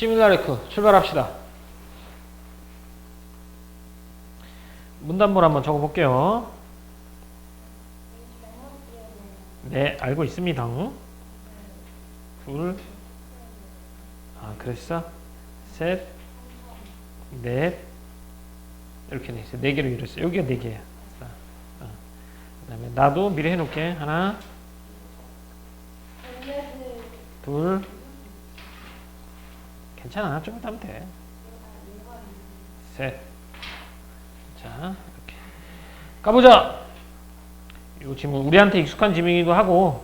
시뮬라레크 출발합시다. 문단물 한번 적어볼게요. 네, 알고 있습니다. 둘, 그랬어? 셋, 넷, 이렇게 돼 있어요. 4개로 이뤘어요. 여기가 4개야. 그 다음에 나도 미리 해놓을게. 하나, 둘, 괜찮아. 좀 이따 하면 돼. 셋. 자, 이렇게. 가보자! 이 질문, 우리한테 익숙한 질문이기도 하고,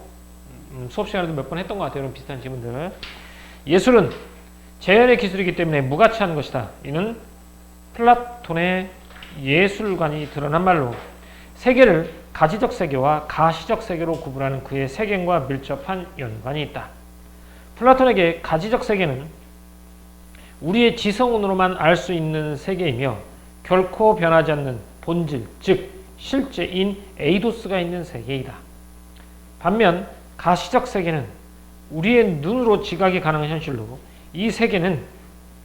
수업 시간에도 몇 번 했던 것 같아요. 이런 비슷한 질문들. 예술은 재현의 기술이기 때문에 무가치한 것이다. 이는 플라톤의 예술관이 드러난 말로 세계를 가지적 세계와 가시적 세계로 구분하는 그의 세계관과 밀접한 연관이 있다. 플라톤에게 가지적 세계는 우리의 지성으로만 알 수 있는 세계이며 결코 변하지 않는 본질, 즉 실제인 에이도스가 있는 세계이다. 반면 가시적 세계는 우리의 눈으로 지각이 가능한 현실로 이 세계는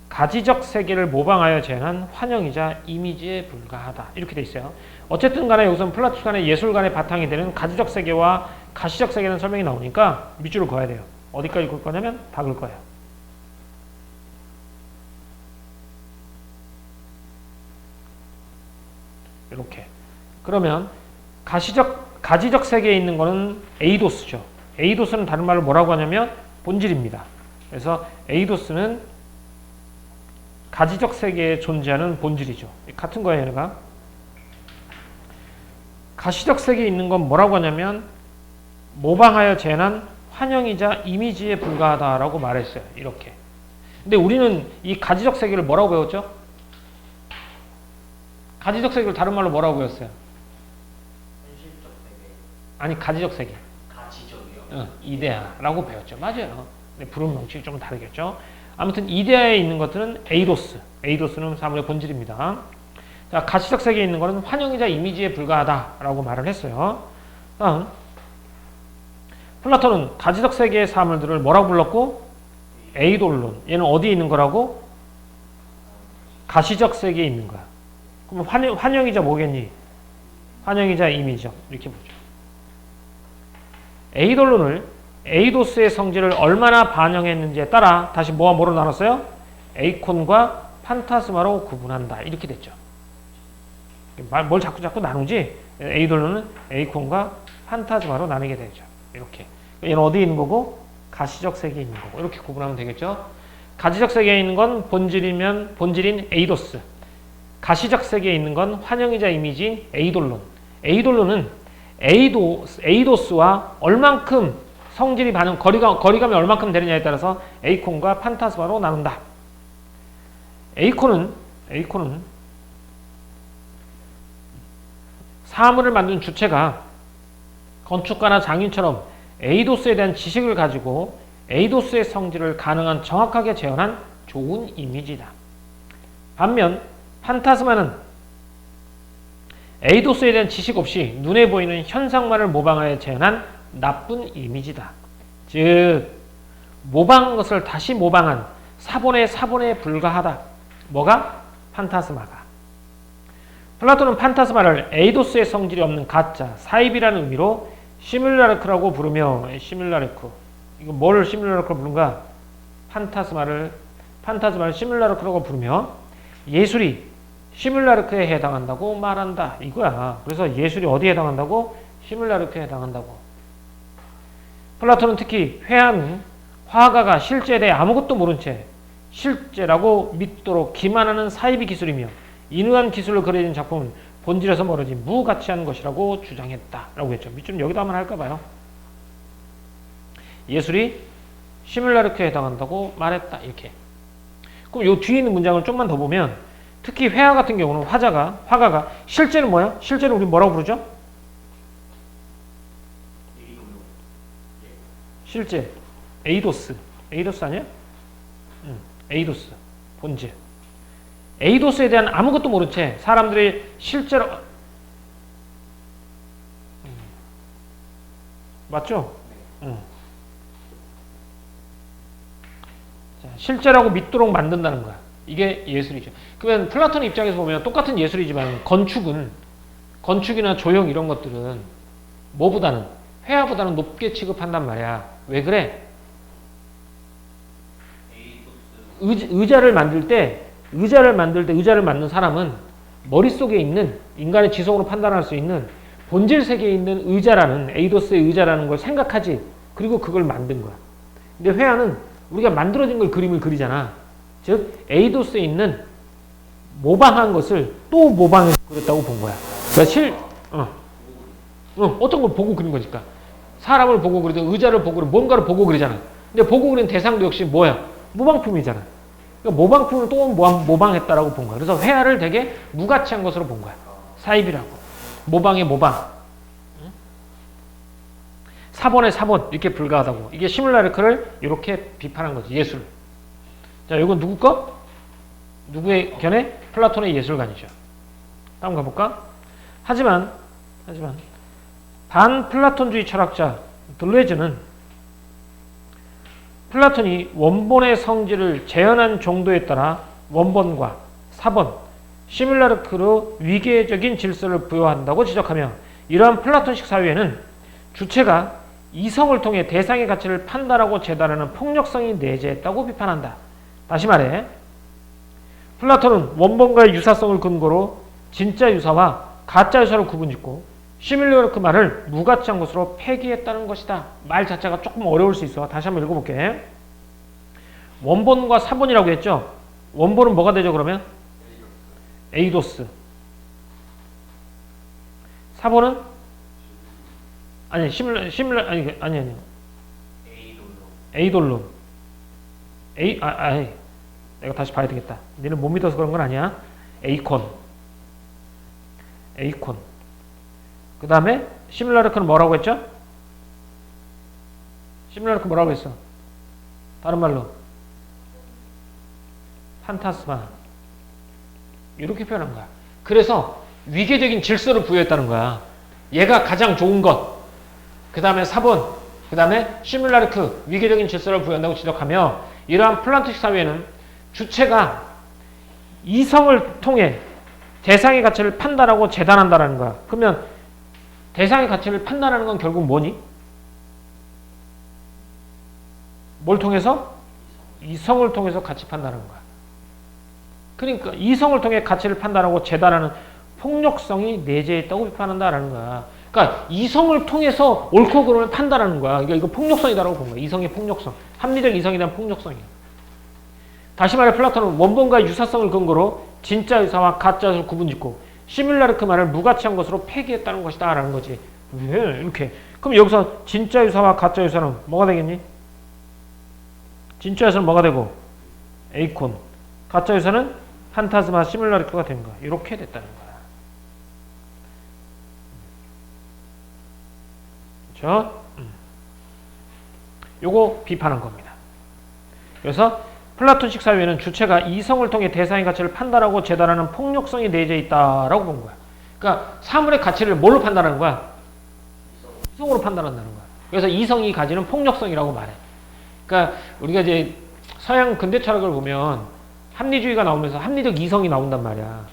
가지적 세계를 모방하여 재현한 환영이자 이미지에 불과하다. 이렇게 돼 있어요. 어쨌든 간에 우선 플라톤의 예술관의 바탕이 되는 가지적 세계와 가시적 세계라는 설명이 나오니까 밑줄을 그어야 돼요. 어디까지 그을 거냐면 다 그을 거예요. 이렇게. 그러면 가지적 세계에 있는 거는 에이도스죠. 에이도스는 다른 말로 뭐라고 하냐면 본질입니다. 그래서 에이도스는 가지적 세계에 존재하는 본질이죠. 같은 거예요, 얘가. 가시적 세계에 있는 건 뭐라고 하냐면 모방하여 재현한 환영이자 이미지에 불과하다라고 말했어요. 이렇게. 근데 우리는 이 가지적 세계를 뭐라고 배웠죠? 가지적 세계를 다른 말로 뭐라고 배웠어요? 현실적 세계. 아니, 가지적 세계. 가지적이요? 이데아라고 배웠죠. 맞아요. 근데 부름 명칭이 좀 다르겠죠. 아무튼 이데아에 있는 것들은 에이도스. 에이도스는 사물의 본질입니다. 자, 가시적 세계에 있는 것은 환영이자 이미지에 불과하다라고 말을 했어요. 다음, 플라톤은 가지적 세계의 사물들을 뭐라고 불렀고? 에이돌론. 얘는 어디에 있는 거라고? 가시적 세계에 있는 거야. 그럼 환영이자 뭐겠니? 환영이자 이미지죠. 이렇게 보죠. 에이돌론을 에이도스의 성질을 얼마나 반영했는지에 따라 다시 뭐와 뭐로 나눴어요? 에이콘과 판타스마로 구분한다. 이렇게 됐죠. 뭘 자꾸 나누지? 에이돌론은 에이콘과 판타스마로 나누게 되죠. 이렇게. 얘는 어디에 있는 거고? 가시적 세계에 있는 거고. 이렇게 구분하면 되겠죠. 가시적 세계에 있는 건 본질인 에이도스. 가시적 세계에 있는 건 환영이자 이미지인 에이돌론. 에이돌론은 에이도스와 얼만큼 성질이 거리감이 얼만큼 되느냐에 따라서 에이콘과 판타스마로 나눈다. 에이콘은 사물을 만든 주체가 건축가나 장인처럼 에이도스에 대한 지식을 가지고 에이도스의 성질을 가능한 정확하게 재현한 좋은 이미지다. 반면 판타스마는 에이도스에 대한 지식 없이 눈에 보이는 현상만을 모방하여 재현한 나쁜 이미지다. 즉 모방한 것을 다시 모방한 사본에 불과하다. 뭐가? 판타스마가. 플라톤은 판타스마를 에이도스의 성질이 없는 가짜, 사입이라는 의미로 시뮬라르크라고 부르며 시뮬라르크. 이거 뭘 시뮬라르크로 부른가? 판타스마를 시뮬라르크라고 부르며 예술이 시뮬라르크에 해당한다고 말한다. 이거야. 그래서 예술이 어디에 해당한다고? 시뮬라르크에 해당한다고. 플라톤은 특히 회화는 화가가 실제에 대해 아무것도 모른 채 실제라고 믿도록 기만하는 사이비 기술이며 인후한 기술로 그려진 작품은 본질에서 멀어진 무가치한 것이라고 주장했다. 라고 했죠. 밑줄 여기다 한번 할까 봐요. 예술이 시뮬라르크에 해당한다고 말했다. 이렇게. 그럼 요 뒤에 있는 문장을 좀만 더 보면 특히 회화 같은 경우는 화가가 실제는 뭐야? 실제는 우리 뭐라고 부르죠? 실제 에이도스 아니야? 에이도스 본질. 에이도스에 대한 아무것도 모른 채 사람들이 실제로 맞죠? 자, 실제라고 믿도록 만든다는 거야. 이게 예술이죠. 그러면 플라톤 입장에서 보면 똑같은 예술이지만 건축이나 조형 이런 것들은 뭐보다는 회화보다는 높게 취급한단 말이야. 왜 그래? 의자를 만들 때 의자를 만든 사람은 머릿속에 있는 인간의 지성으로 판단할 수 있는 본질 세계에 있는 의자라는 에이도스의 의자라는 걸 생각하지. 그리고 그걸 만든 거야. 근데 회화는 우리가 만들어진 걸 그림을 그리잖아. 즉 에이도스에 있는 모방한 것을 또 모방해서 그렸다고 본 거야. 그러니까 어떤 걸 보고 그린 거니까. 사람을 보고 그리든 의자를 보고 그리든 뭔가를 보고 그리잖아. 근데 보고 그린 대상도 역시 뭐야? 모방품이잖아. 그러니까 모방품을 또 모방했다라고 본 거야. 그래서 회화를 되게 무가치한 것으로 본 거야. 사입이라고. 모방의 모방. 사본의 사본 이렇게 불가하다고. 이게 시뮬라르크를 이렇게 비판한 거지. 예술. 자, 이건 누구 거? 누구의 견해? 플라톤의 예술관이죠. 다음 가볼까? 하지만 반플라톤주의 철학자 들레즈는 플라톤이 원본의 성질을 재현한 정도에 따라 원본과 사본, 시뮬라르크로 위계적인 질서를 부여한다고 지적하며 이러한 플라톤식 사회에는 주체가 이성을 통해 대상의 가치를 판단하고 재단하는 폭력성이 내재했다고 비판한다. 다시 말해 플라톤은 원본과의 유사성을 근거로 진짜 유사와 가짜 유사를 구분짓고 시뮬라르크 말을 무가치한 것으로 폐기했다는 것이다. 말 자체가 조금 어려울 수 있어. 다시 한번 읽어볼게. 원본과 사본이라고 했죠. 원본은 뭐가 되죠 그러면? 에이도스. 사본은? 아니 아니 에이돌론. 내가 다시 봐야 되겠다. 니는 못 믿어서 그런 건 아니야. 에이콘. 그 다음에 시뮬라르크는 뭐라고 했죠? 시뮬라르크 뭐라고 했어? 다른 말로 판타스마. 이렇게 표현한 거야. 그래서 위계적인 질서를 부여했다는 거야. 얘가 가장 좋은 것. 그 다음에 사본. 그 다음에 시뮬라르크. 위계적인 질서를 부여한다고 지적하며 이러한 플라톤식 사회는 주체가 이성을 통해 대상의 가치를 판단하고 재단한다는 거야. 그러면 대상의 가치를 판단하는 건 결국 뭐니? 뭘 통해서? 이성을 통해서 가치 판단하는 거야. 그러니까 이성을 통해 가치를 판단하고 재단하는 폭력성이 내재했다고 비판한다라는 거야. 그러니까 이성을 통해서 옳고 그름을 판단하는 거야. 그러니까 이거 폭력성이다라고 본 거야. 이성의 폭력성. 합리적 이성에 대한 폭력성이야. 다시 말해 플라톤은 원본과의 유사성을 근거로 진짜 유사와 가짜 유사를 구분짓고 시뮬라르크 말을 무가치한 것으로 폐기했다는 것이다 라는 거지. 왜 이렇게? 그럼 여기서 진짜 유사와 가짜 유사는 뭐가 되겠니? 진짜 유사는 뭐가 되고? 에이콘. 가짜 유사는 판타스마 시뮬라르크가 된 거야. 이렇게 됐다는 거야. 그렇죠? 요거 비판한 겁니다. 그래서 플라톤식 사회는 주체가 이성을 통해 대상의 가치를 판단하고 재단하는 폭력성이 내재 있다라고 본 거야. 그러니까 사물의 가치를 뭘로 판단하는 거야? 이성으로 판단한다는 거야. 그래서 이성이 가지는 폭력성이라고 말해. 그러니까 우리가 이제 서양 근대 철학을 보면 합리주의가 나오면서 합리적 이성이 나온단 말이야.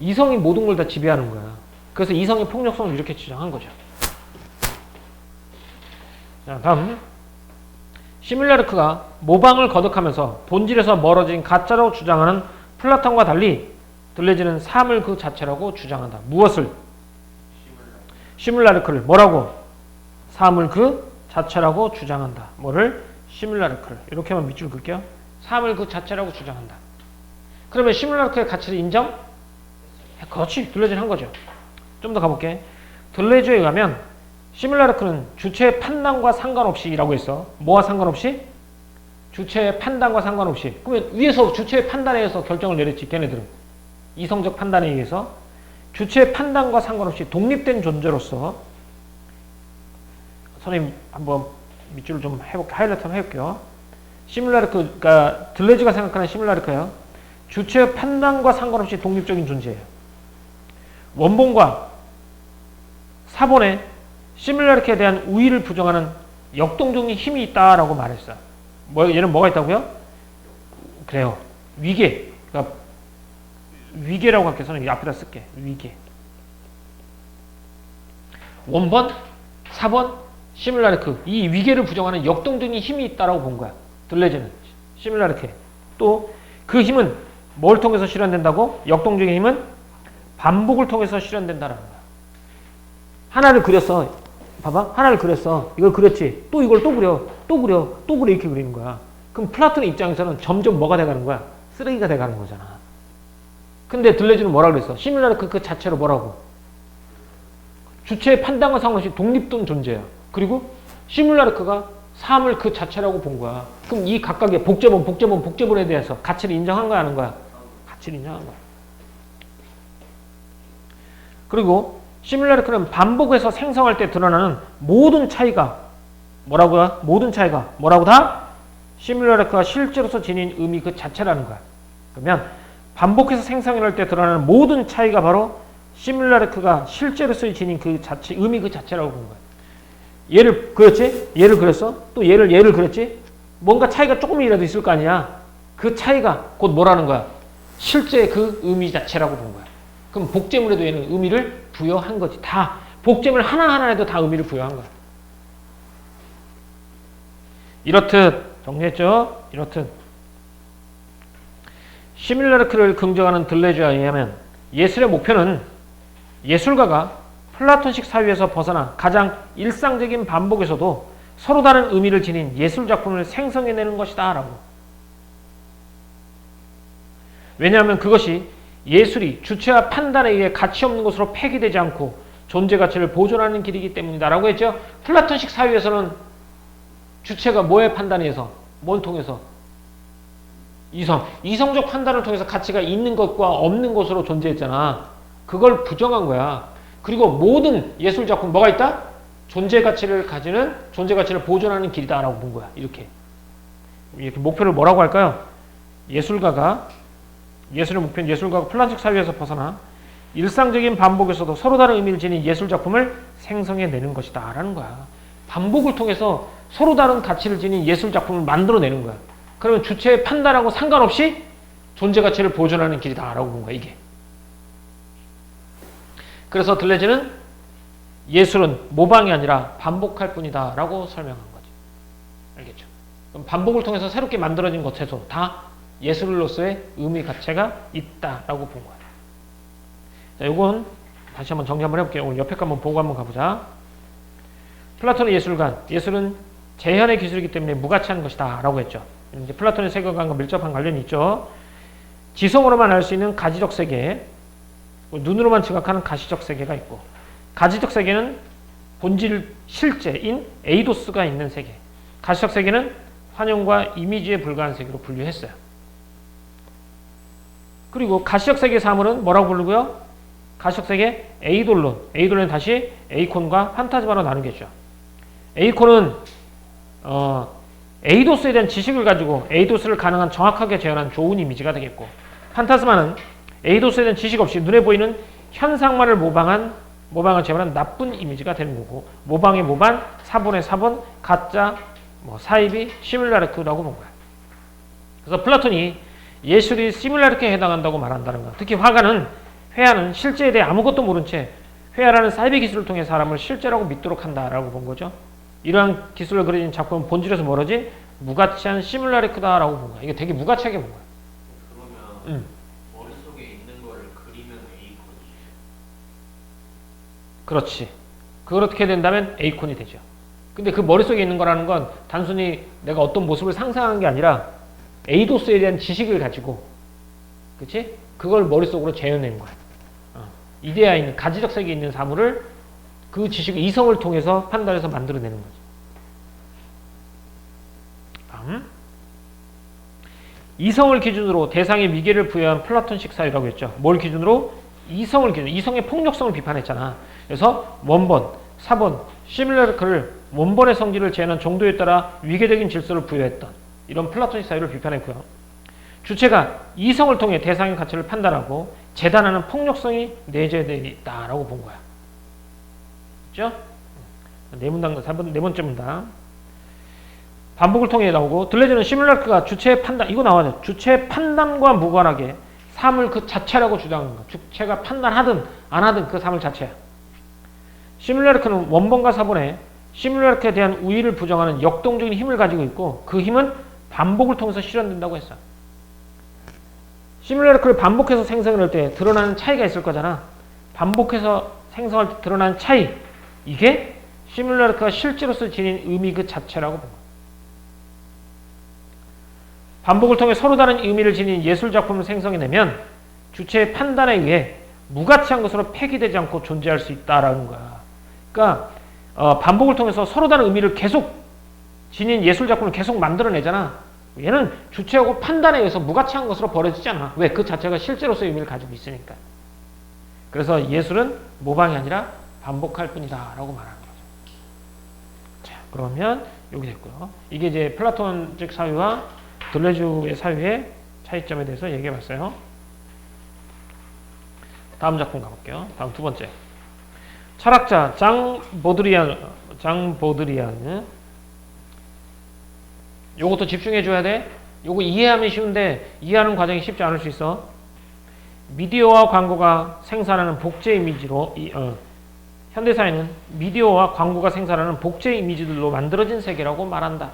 이성이 모든 걸 다 지배하는 거야. 그래서 이성의 폭력성을 이렇게 주장한 거죠. 자, 다음. 시뮬라르크가 모방을 거듭하면서 본질에서 멀어진 가짜라고 주장하는 플라톤과 달리 들레즈는 삶을 그 자체라고 주장한다. 무엇을? 시뮬라르크를 뭐라고? 삶을 그 자체라고 주장한다. 뭐를? 시뮬라르크를. 이렇게만 밑줄 긋게요. 삶을 그 자체라고 주장한다. 그러면 시뮬라르크의 가치를 인정? 그렇지. 들레즈는 한 거죠. 좀 더 가볼게. 들레즈에 의하면 시뮬라르크는 주체의 판단과 상관없이 라고 했어. 뭐와 상관없이? 주체의 판단과 상관없이. 그러면 위에서 주체의 판단에 의해서 결정을 내렸지. 걔네들은. 이성적 판단에 의해서. 주체의 판단과 상관없이 독립된 존재로서 선생님 한번 밑줄을 좀 해볼게요. 하이라이트 한번 해볼게요. 시뮬라르크, 그러니까 들레즈가 생각하는 시뮬라르크예요. 주체의 판단과 상관없이 독립적인 존재예요. 원본과 사본의 시뮬라르크에 대한 우위를 부정하는 역동적인 힘이 있다라고 말했어. 얘는 뭐가 있다고요? 그래요. 위계. 그러니까 위계라고 할게. 저는 앞에다 쓸게. 위계. 원본, 4번, 시뮬라르크. 이 위계를 부정하는 역동적인 힘이 있다라고 본 거야. 들레즈는. 시뮬라르크에. 또 그 힘은 뭘 통해서 실현된다고? 역동적인 힘은 반복을 통해서 실현된다라는 거야. 하나를 그렸어. 봐봐. 하나를 그렸어. 이걸 그렸지. 또 이걸 또 그려. 또 그려. 또 그려. 이렇게 그리는 거야. 그럼 플라톤의 입장에서는 점점 뭐가 돼가는 거야? 쓰레기가 돼가는 거잖아. 근데 들레즈는 뭐라 그랬어? 시뮬라르크 그 자체로 뭐라고? 주체의 판단과 상관없이 독립된 존재야. 그리고 시뮬라르크가 삶을 그 자체라고 본 거야. 그럼 이 각각의 복제본에 대해서 가치를 인정한 거야, 하는 거야? 가치를 인정한 거야. 그리고 시뮬라르크는 반복해서 생성할 때 드러나는 모든 차이가 뭐라고요? 모든 차이가 뭐라고 다? 시뮬라르크가 실제로서 지닌 의미 그 자체라는 거야. 그러면 반복해서 생성할 때 드러나는 모든 차이가 바로 시뮬라르크가 실제로서 지닌 그 자체, 의미 그 자체라고 본 거야. 얘를 그렸지? 얘를 그렸어? 또 얘를 그렸지? 뭔가 차이가 조금이라도 있을 거 아니야? 그 차이가 곧 뭐라는 거야? 실제 그 의미 자체라고 본 거야. 그럼 복제물에도 얘는 의미를 부여한 거지. 다 복제물 하나하나에도 다 의미를 부여한 거야. 이렇듯 정리했죠? 이렇듯 시뮬라르크를 긍정하는 들레즈에 의하면 예술의 목표는 예술가가 플라톤식 사유에서 벗어나 가장 일상적인 반복에서도 서로 다른 의미를 지닌 예술작품을 생성해내는 것이다 라고. 왜냐하면 그것이 예술이 주체와 판단에 의해 가치 없는 것으로 폐기되지 않고 존재 가치를 보존하는 길이기 때문이다 라고 했죠. 플라톤식 사유에서는 주체가 뭐의 판단에 의해서? 뭘 통해서? 이성적 판단을 통해서 가치가 있는 것과 없는 것으로 존재했잖아. 그걸 부정한 거야. 그리고 모든 예술작품 뭐가 있다? 존재 가치를 가지는, 존재 가치를 보존하는 길이다 라고 본 거야. 이렇게 목표를 뭐라고 할까요? 예술의 목표는 예술가가 플라톤식 사유에서 벗어나 일상적인 반복에서도 서로 다른 의미를 지닌 예술작품을 생성해내는 것이다 라는 거야. 반복을 통해서 서로 다른 가치를 지닌 예술작품을 만들어내는 거야. 그러면 주체의 판단하고 상관없이 존재 가치를 보존하는 길이다 라고 본 거야. 이게. 그래서 들레즈는 예술은 모방이 아니라 반복할 뿐이다 라고 설명한 거지. 알겠죠? 그럼 반복을 통해서 새롭게 만들어진 것에서 다 예술로서의 의미 가치가 있다라고 본 거야. 자, 요건 다시 한번 정리 한번 해볼게요. 오늘 옆에 거 한번 보고 한번 가보자. 플라톤의 예술관, 예술은 재현의 기술이기 때문에 무가치한 것이다 라고 했죠. 이제 플라톤의 세계관과 밀접한 관련이 있죠. 지성으로만 알 수 있는 가지적 세계, 눈으로만 지각하는 가시적 세계가 있고, 가지적 세계는 본질 실제인 에이도스가 있는 세계, 가시적 세계는 환영과 이미지에 불과한 세계로 분류했어요. 그리고 가시적 세계의 사물은 뭐라고 부르고요? 가시적 세계 에이돌론은 다시 에이콘과 판타지마로 나누겠죠. 에이콘은 에이도스에 대한 지식을 가지고 에이도스를 가능한 정확하게 재현한 좋은 이미지가 되겠고, 판타스마는 에이도스에 대한 지식 없이 눈에 보이는 현상만을 모방을 재현한 나쁜 이미지가 되는 거고, 모방의 모방, 사본의 사본, 가짜, 사이비, 시뮬라르크라고 본 거야. 그래서 플라톤이 예술이 시뮬라르크에 해당한다고 말한다는 거야. 특히 회화는 실제에 대해 아무것도 모른 채 회화라는 사이비 기술을 통해 사람을 실제라고 믿도록 한다라고 본 거죠. 이러한 기술을 그려진 작품은 본질에서 멀어진 무가치한 시뮬라르크다라고 본 거야. 이게 되게 무가치하게 본 거야. 그러면 머릿속에 있는 거를 그리면 A콘이지. 그렇지. 그렇게 된다면 A콘이 되죠. 근데 그 머릿속에 있는 거라는 건 단순히 내가 어떤 모습을 상상한 게 아니라 에이도스에 대한 지식을 가지고, 그치? 그걸 머릿속으로 재현낸 거야. 이데아에 있는, 가지적 세계에 있는 사물을 그 지식, 이성을 통해서 판단해서 만들어내는 거지. 다음. 이성을 기준으로 대상의 위계를 부여한 플라톤식 사유라고 했죠. 뭘 기준으로? 이성의 폭력성을 비판했잖아. 그래서 원본, 사본, 시뮬라르크를 원본의 성질을 재현한 정도에 따라 위계적인 질서를 부여했던 이런 플라톤식 사유를 비판했고요. 주체가 이성을 통해 대상의 가치를 판단하고 재단하는 폭력성이 내재되어 있다라고 본 거야. 그렇죠? 네 번째 문단. 반복을 통해 나오고 들레즈는 시뮬라크가 주체의 판단 이거 나와요. 주체의 판단과 무관하게 삶을 그 자체라고 주장하는 거. 주체가 판단하든 안 하든 그 삶을 자체야. 시뮬라크는 원본과 사본에 시뮬라크에 대한 우위를 부정하는 역동적인 힘을 가지고 있고 그 힘은 반복을 통해서 실현된다고 했어. 시뮬라크를 반복해서 생성을 할 때 드러나는 차이가 있을 거잖아. 반복해서 생성할 때 드러나는 차이 이게 시뮬라크가 실제로서 지닌 의미 그 자체라고 본 거야. 반복을 통해 서로 다른 의미를 지닌 예술작품을 생성해내면 주체의 판단에 의해 무가치한 것으로 폐기되지 않고 존재할 수 있다라는 거야. 그러니까 반복을 통해서 서로 다른 의미를 계속 지닌 예술작품을 계속 만들어내잖아. 얘는 주체하고 판단에 의해서 무가치한 것으로 버려지잖아. 왜? 그 자체가 실제로서의 의미를 가지고 있으니까. 그래서 예술은 모방이 아니라 반복할 뿐이다 라고 말하는 거죠. 자, 그러면 여기 됐고요. 이게 이제 플라톤적 사유와 들레즈의 사유의 차이점에 대해서 얘기해 봤어요. 다음 작품 가볼게요. 다음 두 번째. 철학자 장 보드리안. 요것도 집중해 줘야 돼. 요거 이해하면 쉬운데 이해하는 과정이 쉽지 않을 수 있어. 미디어와 광고가 생산하는 복제 이미지로 현대사회는 미디어와 광고가 생산하는 복제 이미지들로 만들어진 세계라고 말한다.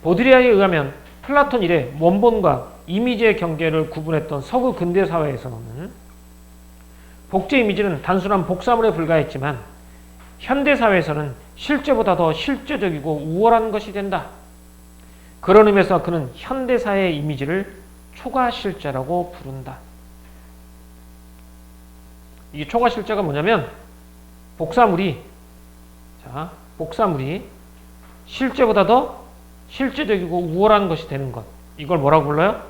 보드리아에 의하면 플라톤 이래 원본과 이미지의 경계를 구분했던 서구 근대 사회에서는 복제 이미지는 단순한 복사물에 불과했지만 현대 사회에서는 실제보다 더 실제적이고 우월한 것이 된다. 그런 의미에서 그는 현대 사회의 이미지를 초과실제라고 부른다. 이 초과실제가 뭐냐면 복사물이 실제보다 더 실제적이고 우월한 것이 되는 것. 이걸 뭐라고 불러요?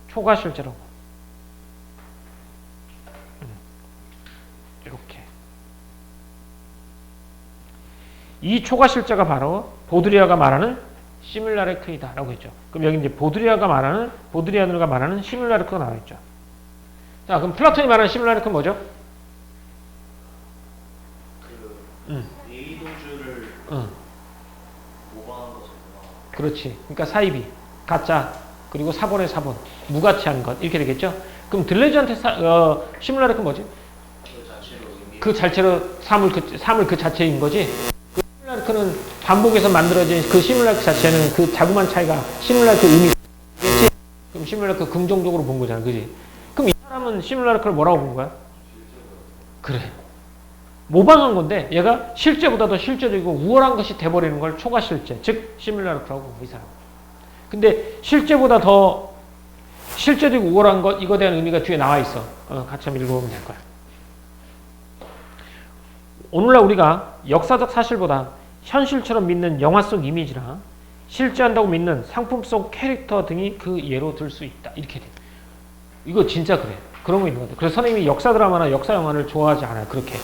초과실제라고. 이렇게. 이 초과실제가 바로 보드리아가 말하는 시뮬라르크이다 라고 했죠. 그럼 여기 이제 보드리아누가 말하는 시뮬라르크가 나와 있죠. 자, 그럼 플라톤이 말하는 시뮬라르크는 뭐죠? 의도주를 모방한 것이구나. 그렇지. 그러니까 사이비, 가짜, 그리고 사본의 사본, 무가치한 것 이렇게 되겠죠. 그럼 들레즈한테 시뮬라르크는 뭐지? 그 자체로 삶을 그 자체인 거지. 그 시뮬라르크는 반복해서 만들어진 그 시뮬라르크 자체는 그 자그마한 차이가 시뮬라르크 의미겠지. 그럼 시뮬라르크 긍정적으로 본 거잖아, 그지? 그럼 이 사람은 시뮬라르크를 뭐라고 본 거야? 그래. 모방한 건데 얘가 실제보다 더 실제적이고 우월한 것이 돼버리는 걸 초과실제, 즉 시뮬라르크라고 본 거야, 이 사람. 근데 실제보다 더 실제적이고 우월한 것 이거에 대한 의미가 뒤에 나와 있어. 같이 한번 읽어보면 될 거야. 오늘날 우리가 역사적 사실보다 현실처럼 믿는 영화 속 이미지나 실제한다고 믿는 상품 속 캐릭터 등이 그 예로 들 수 있다. 이렇게 돼. 이거 진짜 그래. 그런 거 있는 것 같아. 그래서 선생님이 역사 드라마나 역사 영화를 좋아하지 않아요. 그렇게.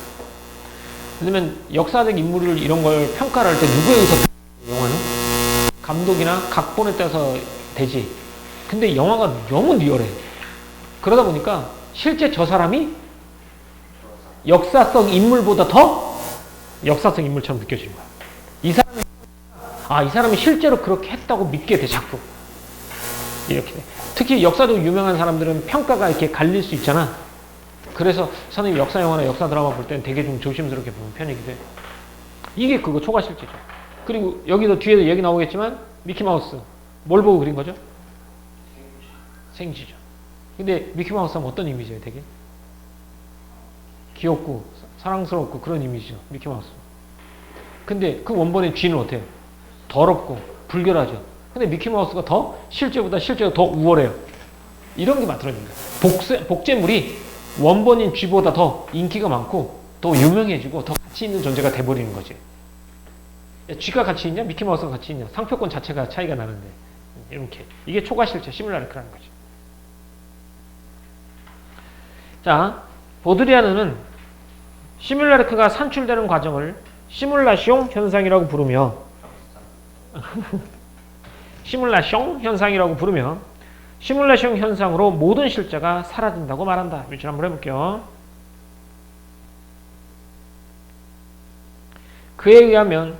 왜냐면 역사적 인물을 이런 걸 평가를 할 때 누구에 의해서 영화는? 감독이나 각본에 따라서 되지. 근데 영화가 너무 리얼해. 그러다 보니까 실제 저 사람이 역사성 인물보다 더 역사성 인물처럼 느껴지는 거야. 이 사람이 실제로 그렇게 했다고 믿게 돼, 자꾸. 이렇게 돼. 특히 역사적 유명한 사람들은 평가가 이렇게 갈릴 수 있잖아. 그래서 선생님 역사 영화나 역사 드라마 볼 때는 되게 좀 조심스럽게 보는 편이기도 해. 이게 그거 초과실제죠. 그리고 여기도 뒤에도 얘기 나오겠지만 미키마우스 뭘 보고 그린 거죠? 생쥐죠. 근데 미키마우스 하면 어떤 이미지예요? 되게 귀엽고 사랑스럽고 그런 이미지죠. 미키마우스. 근데 그 원본의 쥐는 어때요? 더럽고 불결하죠. 근데 미키마우스가 더 실제보다 실제가 더 우월해요. 이런 게 만들어진 거예요. 복제물이 원본인 쥐보다 더 인기가 많고 더 유명해지고 더 가치 있는 존재가 돼버리는 거지. 야, 쥐가 가치 있냐? 미키마우스가 가치 있냐? 상표권 자체가 차이가 나는데. 이렇게. 이게 초과실제 시뮬라르크라는 거지. 자, 보드리아누는 시뮬라르크가 산출되는 과정을 시뮬라숑 현상이라고 부르며 시뮬라숑 현상으로 모든 실제가 사라진다고 말한다. 일단 한번 해볼게요. 그에 의하면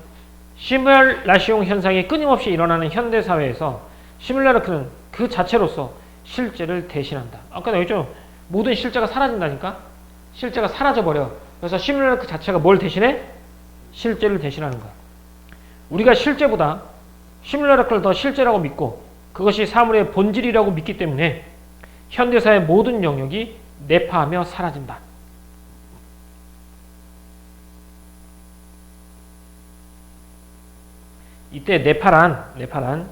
시뮬라시옹 현상이 끊임없이 일어나는 현대 사회에서 시뮬라르크는 그 자체로서 실제를 대신한다. 아까 나왔죠? 모든 실제가 사라진다니까? 실제가 사라져버려. 그래서 시뮬라르크 자체가 뭘 대신해? 실제를 대신하는 거야. 우리가 실제보다 시뮬라르크를 더 실제라고 믿고 그것이 사물의 본질이라고 믿기 때문에 현대사의 모든 영역이 내파하며 사라진다. 이때 네파란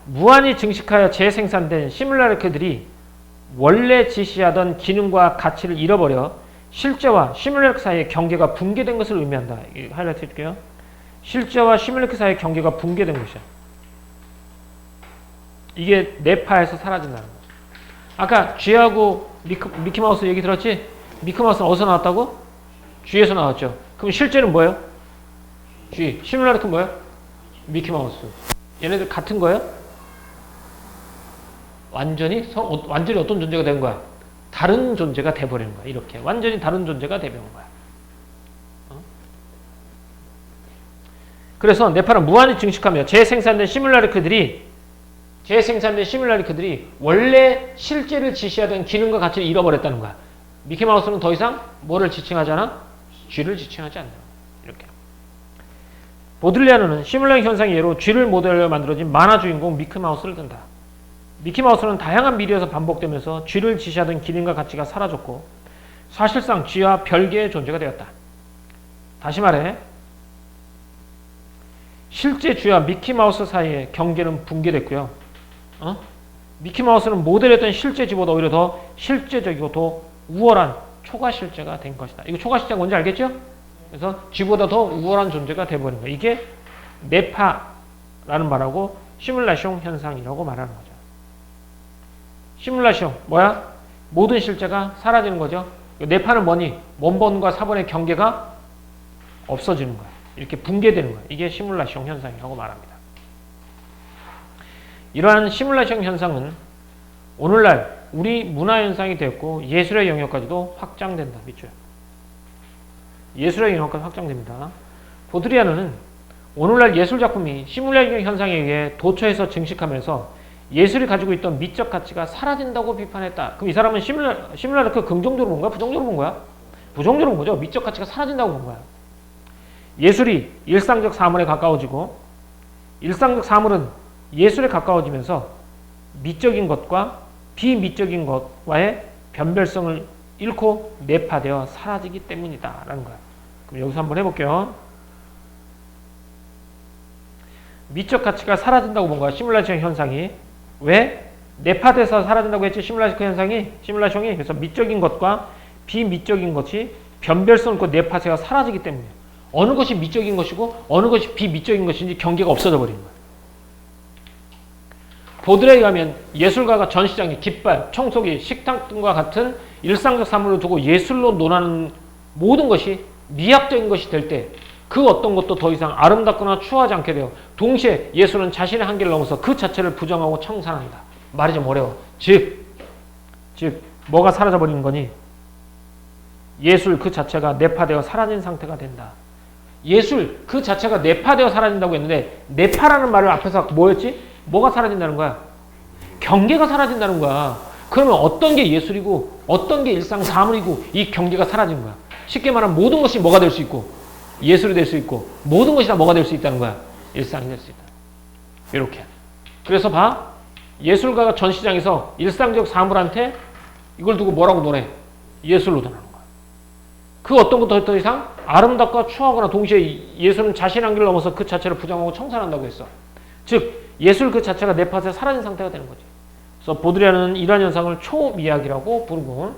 무한히 증식하여 재생산된 시뮬라르크들이 원래 지시하던 기능과 가치를 잃어버려 실제와 시뮬라르크 사이의 경계가 붕괴된 것을 의미한다. 하이라이트 해줄게요. 실제와 시뮬라르크 사이의 경계가 붕괴된 것이야. 이게 네파에서 사라진다는 거야. 아까 쥐하고 미키마우스 얘기 들었지? 미키마우스는 어디서 나왔다고? 쥐에서 나왔죠. 그럼 실제는 뭐예요? 쥐. 시뮬라르크는 뭐예요? 미키마우스. 얘네들 같은 거예요? 완전히 어떤 존재가 된 거야? 다른 존재가 돼버리는 거야. 이렇게 완전히 다른 존재가 돼버리는 거야. 그래서 네파는 무한히 증식하며 재생산된 시뮬라르크들이 원래 실제를 지시하던 기능과 가치를 잃어버렸다는 거야. 미키마우스는 더 이상 뭐를 지칭하지 않아? 쥐를 지칭하지 않는다. 이렇게. 보들리아노는 시뮬라르크 현상의 예로 쥐를 모델로 만들어진 만화 주인공 미키마우스를 든다. 미키마우스는 다양한 미디어에서 반복되면서 쥐를 지시하던 기능과 가치가 사라졌고 사실상 쥐와 별개의 존재가 되었다. 다시 말해 실제 쥐와 미키마우스 사이의 경계는 붕괴됐고요. 미키마우스는 모델했던 실제 쥐보다 오히려 더 실제적이고 더 우월한 초과실제가 된 것이다. 이거 초과실제가 뭔지 알겠죠? 그래서 쥐보다 더 우월한 존재가 되어버린 거야. 이게 네파라는 말하고 시뮬라시옹 현상이라고 말하는 거죠. 시뮬라시옹 뭐야? 모든 실제가 사라지는 거죠. 네파는 뭐니? 원본과 사본의 경계가 없어지는 거야. 이렇게 붕괴되는 거야. 이게 시뮬라시옹 현상이라고 말합니다. 이러한 시뮬라시옹 현상은 오늘날 우리 문화 현상이 되었고 예술의 영역까지도 확장된다. 밑줄. 예술의 영역까지 확장됩니다. 보드리아노는 오늘날 예술 작품이 시뮬라시옹 현상에 의해 도처에서 증식하면서 예술이 가지고 있던 미적 가치가 사라진다고 비판했다. 그럼 이 사람은 시뮬라르크 긍정적으로 본 거야? 부정적으로 본 거야? 부정적으로 본 거죠. 미적 가치가 사라진다고 본 거야. 예술이 일상적 사물에 가까워지고 일상적 사물은 예술에 가까워지면서 미적인 것과 비미적인 것과의 변별성을 잃고 내파되어 사라지기 때문이다 라는 거야. 그럼 여기서 한번 해볼게요. 미적 가치가 사라진다고 본 거야. 시뮬라시옹 현상이. 왜? 내파돼서 사라진다고 했지. 시뮬라시옹이. 그래서 미적인 것과 비미적인 것이 변별성을 잃고 내파세가 사라지기 때문에 어느 것이 미적인 것이고 어느 것이 비미적인 것인지 경계가 없어져 버리는 거야. 보드레에 가면 예술가가 전시장에 깃발, 청소기, 식탁 등과 같은 일상적 사물을 두고 예술로 논하는 모든 것이 미학적인 것이 될 때 그 어떤 것도 더 이상 아름답거나 추하지 않게 되어 동시에 예술은 자신의 한계를 넘어서 그 자체를 부정하고 청산한다. 말이 좀 어려워. 즉 뭐가 사라져 버리는 거니? 예술 그 자체가 내파되어 사라진 상태가 된다. 예술 그 자체가 내파되어 사라진다고 했는데 내파라는 말을 앞에서 뭐였지? 뭐가 사라진다는 거야? 경계가 사라진다는 거야. 그러면 어떤 게 예술이고 어떤 게 일상 사물이고 이 경계가 사라진 거야. 쉽게 말하면 모든 것이 뭐가 될 수 있고 예술이 될 수 있고 모든 것이 다 뭐가 될 수 있다는 거야. 일상이 될 수 있다. 이렇게. 그래서 봐. 예술가가 전시장에서 일상적 사물한테 이걸 두고 뭐라고 논해? 예술로 논하는 거야. 그 어떤 것도 더 이상 아름답고 추하거나 동시에 예술은 자신의 한계를 넘어서 그 자체를 부정하고 청산한다고 했어. 즉 예술 그 자체가 내파에서 사라진 상태가 되는 거지. 그래서 보드리아는 이러한 현상을 초미학이라고 부르고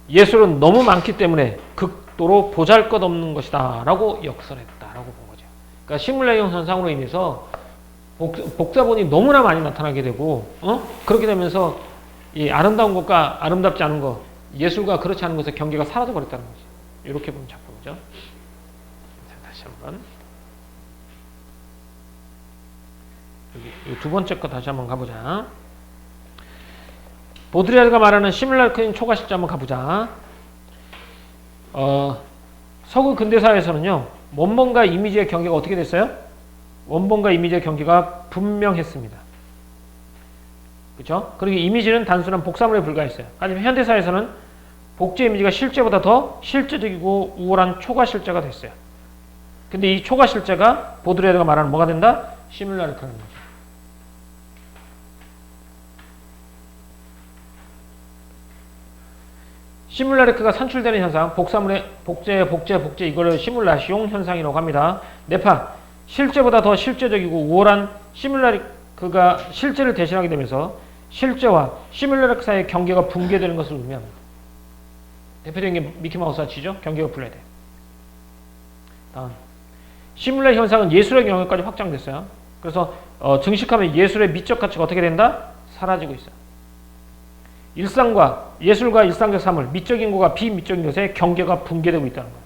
예술은 너무 많기 때문에 극도로 보잘것없는 것이다 라고 역설했다라고 본 거죠. 그러니까 시뮬레이션 현상으로 인해서 복사본이 너무나 많이 나타나게 되고 그렇게 되면서 이 아름다운 것과 아름답지 않은 것, 예술과 그렇지 않은 것의 경계가 사라져 버렸다는 거지. 이렇게 보면 작품이죠. 자, 다시 한번 여기 두 번째 거 다시 한번 가보자. 보드리아르가 말하는 시뮬라크인 초과실제 한번 가보자. 서구 근대사에서는요, 원본과 이미지의 경계가 어떻게 됐어요? 원본과 이미지의 경계가 분명했습니다. 그렇죠? 그리고 이미지는 단순한 복사물에 불과했어요. 하지만 현대사에서는 복제 이미지가 실제보다 더 실제적이고 우월한 초과 실제가 됐어요. 근데 이 초과 실제가 보드레드가 말하는 뭐가 된다? 시뮬라리크라는 거죠. 시뮬라리크가 산출되는 현상, 복사물의 복제 이거를 시뮬라시옹 현상이라고 합니다. 뇌파, 실제보다 더 실제적이고 우월한 시뮬라리크가 실제를 대신하게 되면서 실제와 시뮬라리크 사이의 경계가 붕괴되는 것을 의미합니다. 대표적인 게 미키마우스 아치죠? 경계가 분리돼요. 다음, 시뮬라 현상은 예술의 영역까지 확장됐어요. 그래서 증식하면 예술의 미적 가치가 어떻게 된다? 사라지고 있어요. 예술과 일상적 사물, 미적인 것과 비미적인 것의 경계가 붕괴되고 있다는 거예요.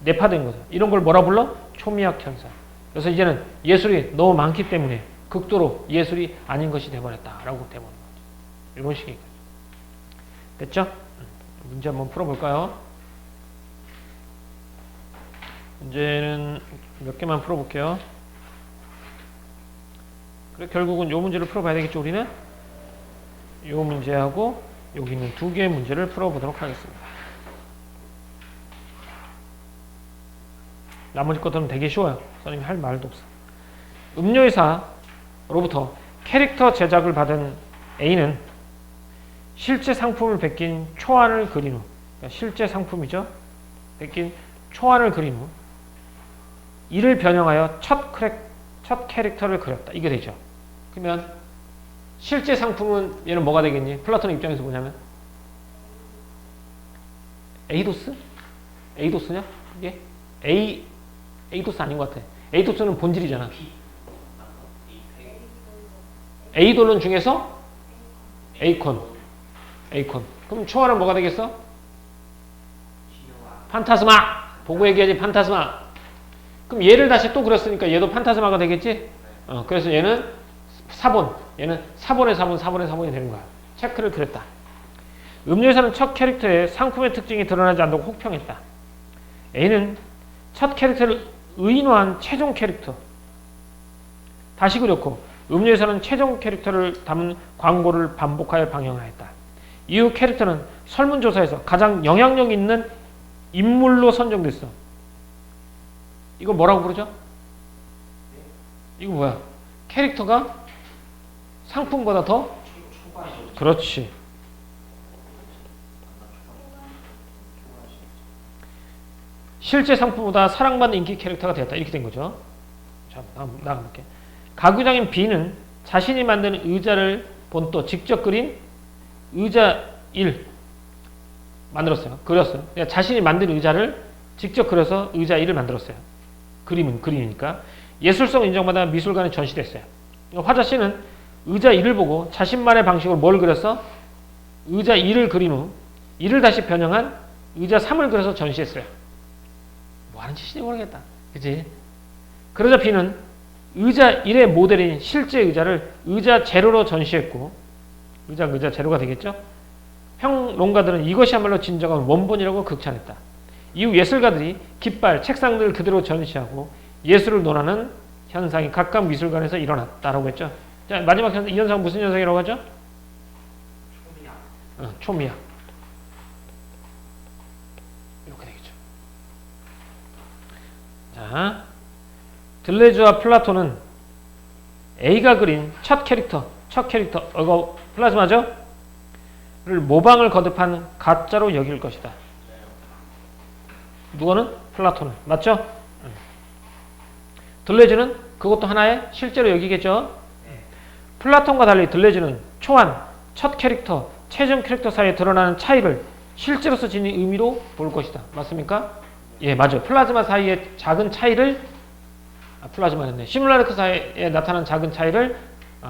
내파된 거죠. 이런 걸 뭐라 불러? 초미학 현상. 그래서 이제는 예술이 너무 많기 때문에 극도로 예술이 아닌 것이 되어버렸다라고 되어버린 거죠. 이런 식이거든요. 됐죠? 문제 한번 풀어볼까요? 문제는 몇 개만 풀어볼게요. 그래, 결국은 요 문제를 풀어봐야 되겠죠, 우리는? 요 문제하고 여기 있는 두 개의 문제를 풀어보도록 하겠습니다. 나머지 것들은 되게 쉬워요. 선생님이 할 말도 없어. 음료회사로부터 캐릭터 제작을 받은 A는 실제 상품을 베낀 초안을 그린 후, 그러니까 실제 상품이죠. 베낀 초안을 그린 후 이를 변형하여 첫 캐릭터를 그렸다. 이게 되죠. 그러면 실제 상품은 얘는 뭐가 되겠니? 플라톤의 입장에서 뭐냐면 에이도스? 에이도스냐? 이게 에이도스 아닌 것 같아. 에이도스는 본질이잖아. 에이돌론 중에서 에이콘. 그럼 초안은 뭐가 되겠어? 판타스마. 보고 얘기하지 판타스마. 그럼 얘를 다시 또 그렸으니까 얘도 판타스마가 되겠지? 그래서 얘는 사본. 얘는 사본의 사본이 되는 거야. 체크를 그렸다. 음료에서는 첫 캐릭터의 상품의 특징이 드러나지 않도록 혹평했다. A는 첫 캐릭터를 의인화한 최종 캐릭터. 다시 그렸고 음료에서는 최종 캐릭터를 담은 광고를 반복하여 방영하였다. 이후 캐릭터는 설문조사에서 가장 영향력 있는 인물로 선정됐어. 이거 뭐라고 부르죠? 이거 뭐야? 캐릭터가 상품보다 더? 그렇지. 실제 상품보다 사랑받는 인기 캐릭터가 되었다. 이렇게 된 거죠. 자, 나가볼게. 가구장인 B는 자신이 만든 의자를 본또 직접 그린 의자 1 만들었어요. 그렸어요. 그러니까 자신이 만든 의자를 직접 그려서 의자 1을 만들었어요. 그림은 그림이니까. 예술성 인정받아 미술관에 전시됐어요. 화자 씨는 의자 1을 보고 자신만의 방식으로 뭘 그렸어? 의자 2를 그린 후 이를 다시 변형한 의자 3을 그려서 전시했어요. 뭐 하는 짓인지 모르겠다. 그치? 그러자 B는 의자 1의 모델인 실제 의자를 의자 제로로 전시했고 의자 제로가 되겠죠? 평론가들은 이것이야말로 진정한 원본이라고 극찬했다. 이후 예술가들이 깃발, 책상들을 그대로 전시하고 예술을 논하는 현상이 각각 미술관에서 일어났다라고 했죠. 자, 마지막 현상, 이 현상은 무슨 현상이라고 하죠? 초미학. 이렇게 되겠죠. 자, 들레즈와 플라톤은 A가 그린 첫 캐릭터, 이거 플라즈마죠? 를 모방을 거듭한 가짜로 여길 것이다. 누구는? 플라톤은. 맞죠? 들레즈는 그것도 하나의 실제로 여기겠죠? 플라톤과 달리 들레즈는 초안, 첫 캐릭터, 최종 캐릭터 사이에 드러나는 차이를 실제로서 지닌 의미로 볼 것이다. 맞습니까? 예, 맞아요. 플라즈마 사이의 작은 차이를 플라즈마였네. 시뮬라리크 사이에 나타나는 작은 차이를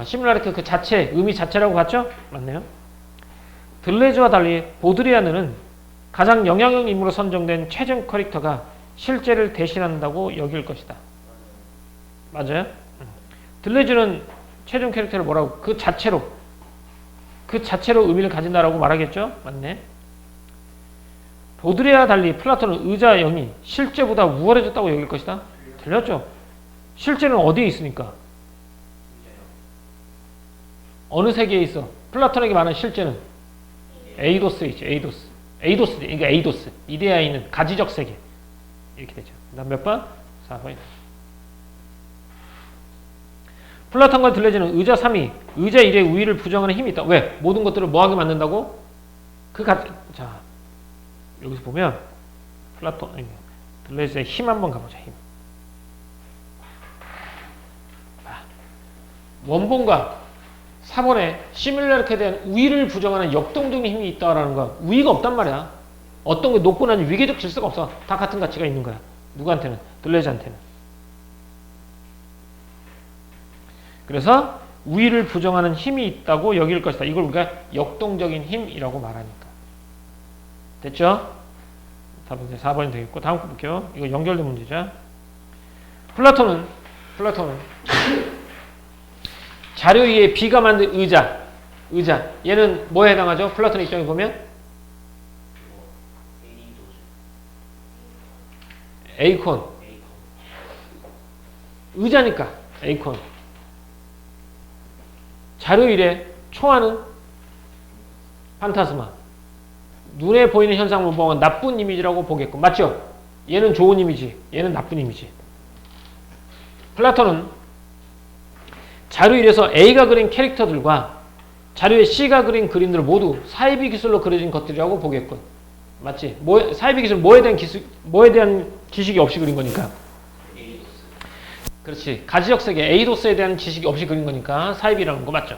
시뮬라리크 그 자체, 의미 자체라고 봤죠? 맞네요. 들레즈와 달리 보드리아느는 가장 영향력 인물로 선정된 최종 캐릭터가 실제를 대신한다고 여길 것이다. 맞아요? 들레즈는 최종 캐릭터를 뭐라고? 그 자체로 의미를 가진다라고 말하겠죠? 맞네. 보드레아와 달리 플라톤은 의자 영이 실제보다 우월해졌다고 여길 것이다. 들렸죠? 실제는 어디에 있으니까? 어느 세계에 있어? 플라톤에게 말하는 실제는 에이도스에 있죠. 에이도스. 에이도스. 그러니까 에이도스. 이데아에 있는 가지적 세계. 이렇게 되죠. 그 다음 몇 번? 4번이다. 플라톤과 들레즈는 의자 3이 의자 1의 우위를 부정하는 힘이 있다. 왜? 모든 것들을 뭐하게 만든다고? 자, 여기서 보면 플라톤, 아니, 들레즈의 힘 한번 가보자. 힘. 원본과 4번에 시뮬라르크에 대한 우위를 부정하는 역동적인 힘이 있다라는 거야. 우위가 없단 말이야. 어떤 게 높고 낮은 위계적 질서가 없어. 다 같은 가치가 있는 거야. 누구한테는? 들레즈한테는. 그래서 우위를 부정하는 힘이 있다고 여길 것이다. 이걸 우리가 역동적인 힘이라고 말하니까. 됐죠? 답은 이제 4번이 되겠고 다음 거 볼게요. 이거 연결된 문제죠. 플라톤은 자료 위에 B가 만든 의자 얘는 뭐에 해당하죠? 플라톤의 입장에 보면 에이콘 의자니까 에이콘 자료 위에 초하는 판타스마 눈에 보이는 현상을 보면 나쁜 이미지라고 보겠고 맞죠? 얘는 좋은 이미지 얘는 나쁜 이미지 플라톤은 자료 1에서 A가 그린 캐릭터들과 자료에 C가 그린 그림들을 모두 사이비 기술로 그려진 것들이라고 보겠군. 맞지? 사이비 기술 뭐에 대한 지식이 없이 그린 거니까. 그렇지. 가지적 세계 에이도스에 대한 지식이 없이 그린 거니까 사이비라는 거 맞죠?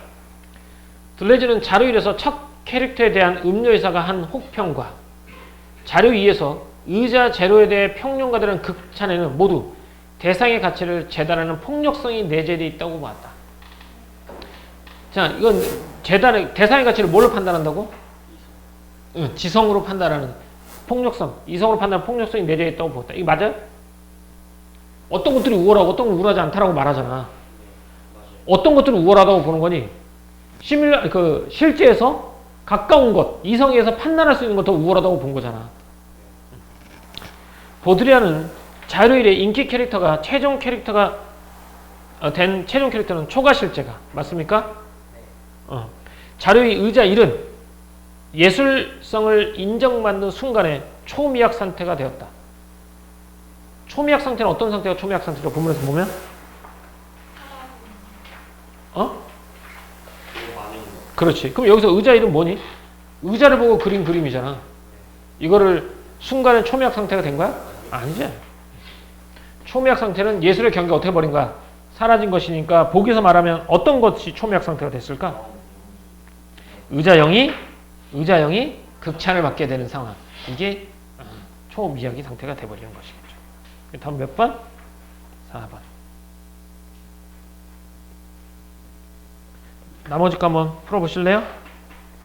들레즈는 자료 1에서 첫 캐릭터에 대한 음료의사가 한 혹평과 자료 2에서 의자 제로에 대해 평론가들은 극찬에는 모두 대상의 가치를 재단하는 폭력성이 내재되어 있다고 봤다. 자, 이건 대상의 가치를 뭘로 판단한다고? 지성으로 판단하는 폭력성, 이성으로 판단하는 폭력성이 내재되어 있다고 보았다. 이거 맞아요? 어떤 것들이 우월하고 어떤 건 우월하지 않다라고 말하잖아. 어떤 것들은 우월하다고 보는 거니? 실제에서 가까운 것, 이성에서 판단할 수 있는 것 더 우월하다고 본 거잖아. 보드리아는 자료일의 인기 캐릭터가 최종 캐릭터는 초과 실제가 맞습니까? 자료의 의자 1은 예술성을 인정받는 순간에 초미약 상태가 되었다. 초미약 상태는 어떤 상태가 초미약 상태로 본문에서 보면? 그렇지. 그럼 여기서 의자 1은 뭐니? 의자를 보고 그린 그림이잖아. 이거를 순간에 초미약 상태가 된 거야? 아니지. 초미약 상태는 예술의 경계가 어떻게 버린 거야? 사라진 것이니까 보기에서 말하면 어떤 것이 초미약 상태가 됐을까? 의자 0이 극찬을 받게 되는 상황. 이게 초미약의 상태가 돼버리는 것이겠죠. 다음 몇 번? 4번. 나머지 거 한번 풀어보실래요?